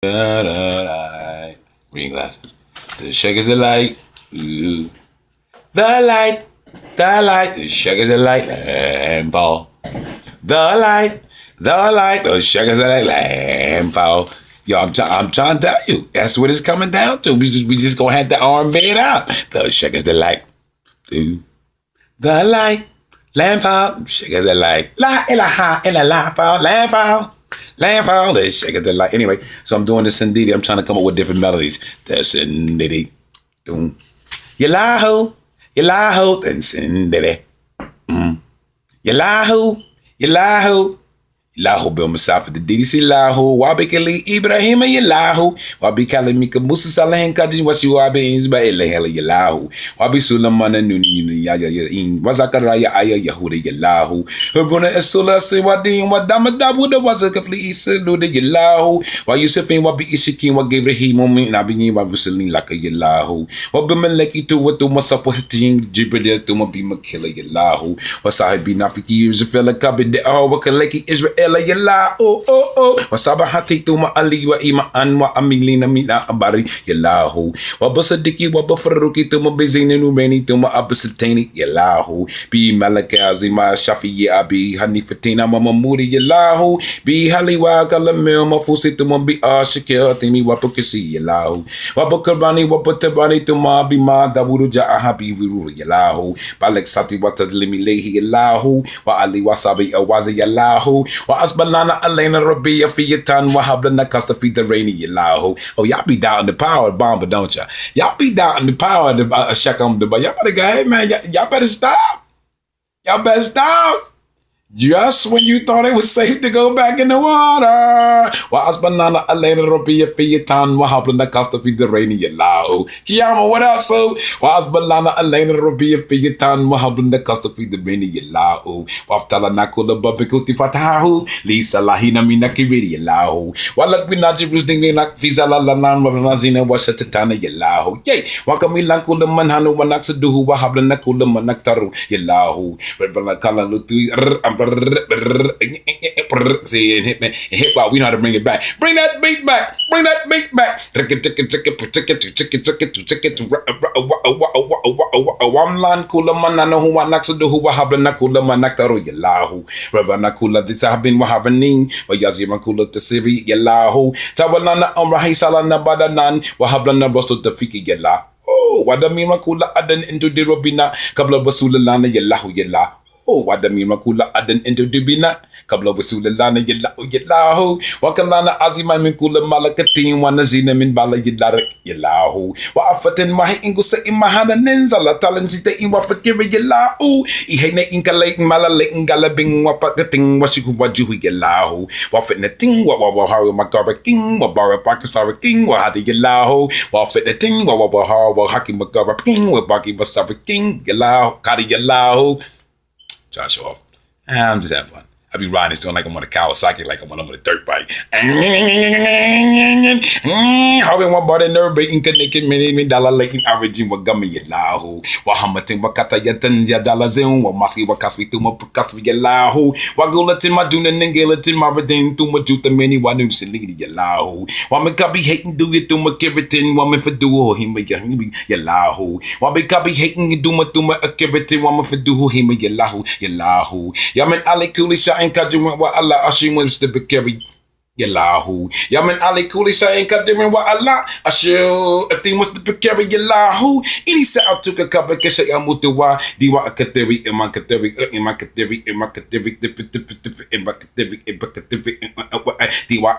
Da, da, da. Green glasses. The shakers the light. Ooh. The light. The light. The shakers the light. And ball. The light. The light. The shakers the light. And ball. Yo, I'm trying to tell you. That's what it's coming down to. We just gonna have the arm made out. The shakers the light. Ooh. The light. Lamp out. Shakers the light. La ilaha illa lamp out. Lamp out. Lamp out. The shakers the light. Anyway, so I'm doing this indeed. I'm trying to come up with different melodies. That's indeed. Doom. Yahoo. Yahoo. That's indeed. Yahoo. Yahoo. Lahu bil Musafa the DDC Lahu, Wabikali Ibrahim Yalahu, Wabikali Mika Musa Salahan Kaji, was you Abins by Elehela Yalahu, Wabi Sulamana Nuni Yaya in Wazakaraya Aya Yahuda Yalahu, Hervuna Esula Sewadi, Wadamadabuda was a Kafli Isaluda Yalahu, while Yusufin Wabi Ishikin, what gave the moment Nabini Wavusalin like a Yalahu, Wabimaleki to what to Masapotin, Jibril to Mabima Killer Yalahu, Wasabi Nafiki years of Fella Kabi de Awakaleki Israel. Yala wasabahati tuma ali wa ima anwa amilina mina abari yalahu wabasadiki wabafaruki tuma bezini numeni tuma abasatani yalahu bi malakazi ma shafi abi hanifatina mamamuri yalahu bi haliwa kalamil mafusi tuma bi ashikil timi wapukisi yalahu wabakarani wapatabani tuma bi ma dawuru ja'ahabi viru yalahu balak sati watazlimi lehi yalahu wa ali wasabi awazi yalahu wa asbalana alena rabbiya fiyatan wa hablana kasta fi the rainy yalahu. Oh, y'all be doubting the power of Bomba, don't y'all? Y'all be doubting the power of the Shekam, but y'all better go, hey man, y'all better stop. Y'all better stop. Just when you thought it was safe to go back in the water. Wa asbanana alena rabbiya fiyatan wa hablana kasta fi the rainy yalahu. Kiyama, what up, so? Wa asbalana alena rabbiya fiyatan wa hablana kasta fi the rainy yalahu. Wa aftala nakula babikuti fatahu. Lisa lahina minakiri yalahu. Wa lakbinaji rusding nak fizala lanan wa nazina wa shatatana yalahu. Yay. Wa kamilan kula manhanu wa naksaduhu wa hablana kula manaktaru yalahu. Revela kala lutu see, hip hop, we know how to bring it back. Bring that beat back. Bring that beat back. Wamlan kula manana huwa naksudu huwa habla kula manakaru yalahu. Ravana kula disabin wahavening wa yaziran kula tasiri yalahu. Tawalana umrahi salana badanan wahablana rosto tafiki yalahu. Oh, wadamira kula adan into the robina kabla basula lana yalahu yalahu. Oh, wadamira kula adan into dibina kabla wasula lana yallahu wakalana azima min kula malakatin wa nazina min bala yalarik yallahu wa afatin mahi ingusa imahana ninzala talansita inwa fakiri yallahu ihene inkalay malalay ingalabing wa pagating wa sikuwajuhu yallahu wa fitnating wa haru magaraking wa bara pakistaraking wa hadi yallahu wa fitnating wa haru wa haki magaraking wa baki wasaraking yallahu kadi yallahu. Try to show off. I'm just having fun. I be riding this doing like I'm on a Kawasaki, like I'm on a dirt bike. Having one body nerve breaking connected me dollar laking averaging what gummy yalahu. Wahamatin wakata yatan yadalazin, wa maski wakaswi to my procaswi yalahu. Wagulatin maduna ningelatin maradin to my juta many wanum silly yalahu. Wamakabi hating do it to my kiritin, woman for duo him yalahu. Wamakabi hating do my to my kiritin, woman for duo him yalahu. Yaman Ali Kulisha and Kajiman wa Allah Ashim was the Bikari Yalahu. Yaman Ali Kulisha and Kajiman wa Allah Ashil a thing was the Bikari Yalahu. Any South took a Kabakesha Yamutua, Diwa Akateri, Emakateri, Emakateri, Emakateri, Diwa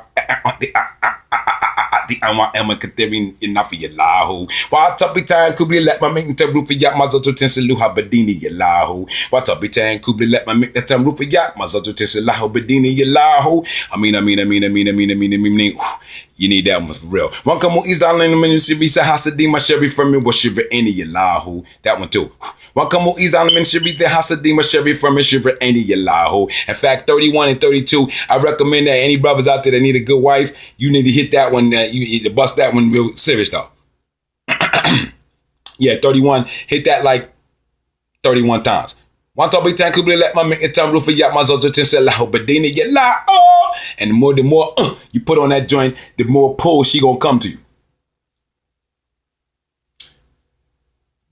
the Ama Emakateri enough Yalahu. While Tapitan could be let my make the roof yat Mazato Tensiluha Badini Yalahu. While Tapitan could be let my make the time roof yat Mazato Tensilahu Badini Yalahu. I mean. You need that one for real. One come on East Island Ministry, Hasadima Sherry from me, was Shiver any Yalahu. That one too. One come on East Island Ministry, the Hasadima Sherry from me, Shiver any Yalahu. In fact, 31 and 32, I recommend that any brothers out there that need a good wife, you need to hit that one, you need to bust that one real serious though. Yeah, 31, hit that like 31 times. One topic time could be let my make a time roof yat Mazato Tensilahu Badini Yalahu. And the more you put on that joint, the more pull she gonna come to you.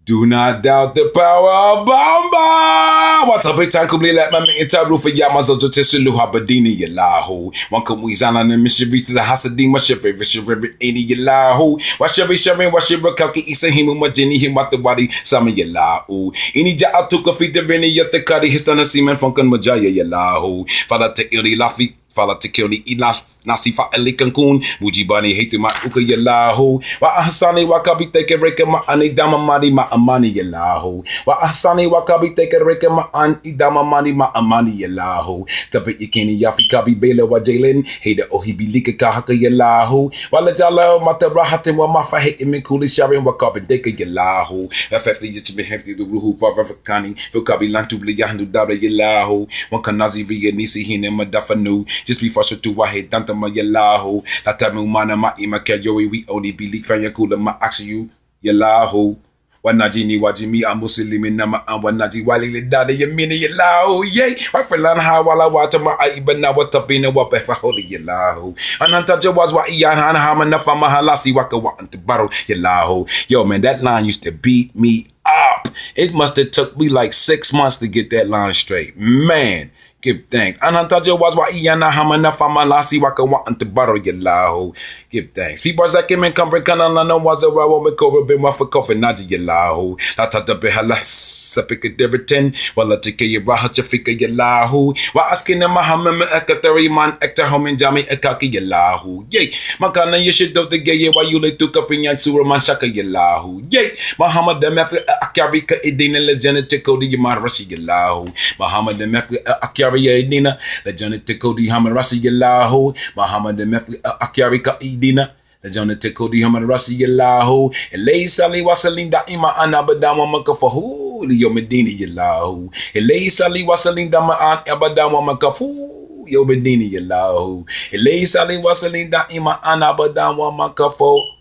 Do not doubt the power of Bamba. What's up, Kubli? Let my man tell Rufa Yamazo to Tessilu Habadini Yalahu. One can we zan on the mission to the Hasadima Shiver, Shiver, any Yalahu. Washavi Shavin, Washiver Kaki, Isa him, Majini, him, what the body, Sama Yalahu. Any Ja took a feet the Vini Yatakadi, his Tana Seaman Funkan Majaya Yalahu. Father take Ili Lafi. Fala te keo ni ina nasi fa ele kankun mujibani hate ma uka yalahu wa ahsani wakabi teke reke ma ani dama mani ma amani yalahu wa ahsani wakabi teke reke ma ani dama mani ma amani yalahu kabe ikini yafi kabi bele wa jalen heda ohibi lika kahaka yalahu wala jala mata rahate wa mafa hate me kuli sharin wa kabi teke yalahu afefli jibe hefti du ruhu fa vakani fo kabi lantu bli yahandu daba yalahu wa kanazi vi nisi hine madafanu. Just before so to wahe danta ma yalahu. La tame umana ma ima ke yoi we only believe fanya kula ma action you yalahu. Wanajini wajimi amusilimi nama wanaji wali le dada yamini yalahu. Yay. Wafelan ha wala wata ma aibana watabina wabefa holy yalahu. Anantaja was wa iyan hana hama nafa mahalasi waka wa antibaro yalahu. Yo man, that line used to beat me up. It must have took me like 6 months to get that line straight. Man. Give thanks. Anantaja was wa iyana hamana famalasi waka wa antibaro yalahu. Give thanks. People za kemen kambre kanana no was a rawo me cover be wa for coffee naji yalahu. La tata be hala sepika diverten wala tike ye raha chafika yalahu. Wa askina mahamma ekatari man ekta homin jami ekaki yalahu. Yay. Makana yeshido the gay wa yule tuka finyan sura man shaka yalahu. Yay. Muhammad the mefi akari ka idina legend tiko di yamar rashi yalahu. Muhammad the mefi akari Idina, the Johnny Tikodi Hamarasi Yalahu, Muhammad the Mefi Akiarika Idina, the Johnny Tikodi Hamarasi Yalahu, Elay Sali Wasalinda Ima Anabadama Makafahu, Leo Medina Yalahu, Elay Sali Wasalinda Ma'an Abadama Makafu, Yo Medina Yalahu, Elay Sali Wasalinda Ima Anabadama Makafu.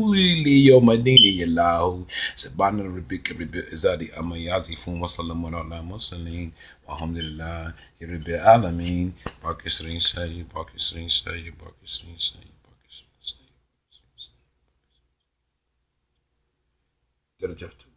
Leo Medina Yalahu. Sabana Rebecca Rebecca Izadi Amayazi Fum Wasalamu ala Muslim. Alhamdulillah. Yeribe Alamin. Pakistan say, Pakistan say, Pakistan say, Pakistan say. Get a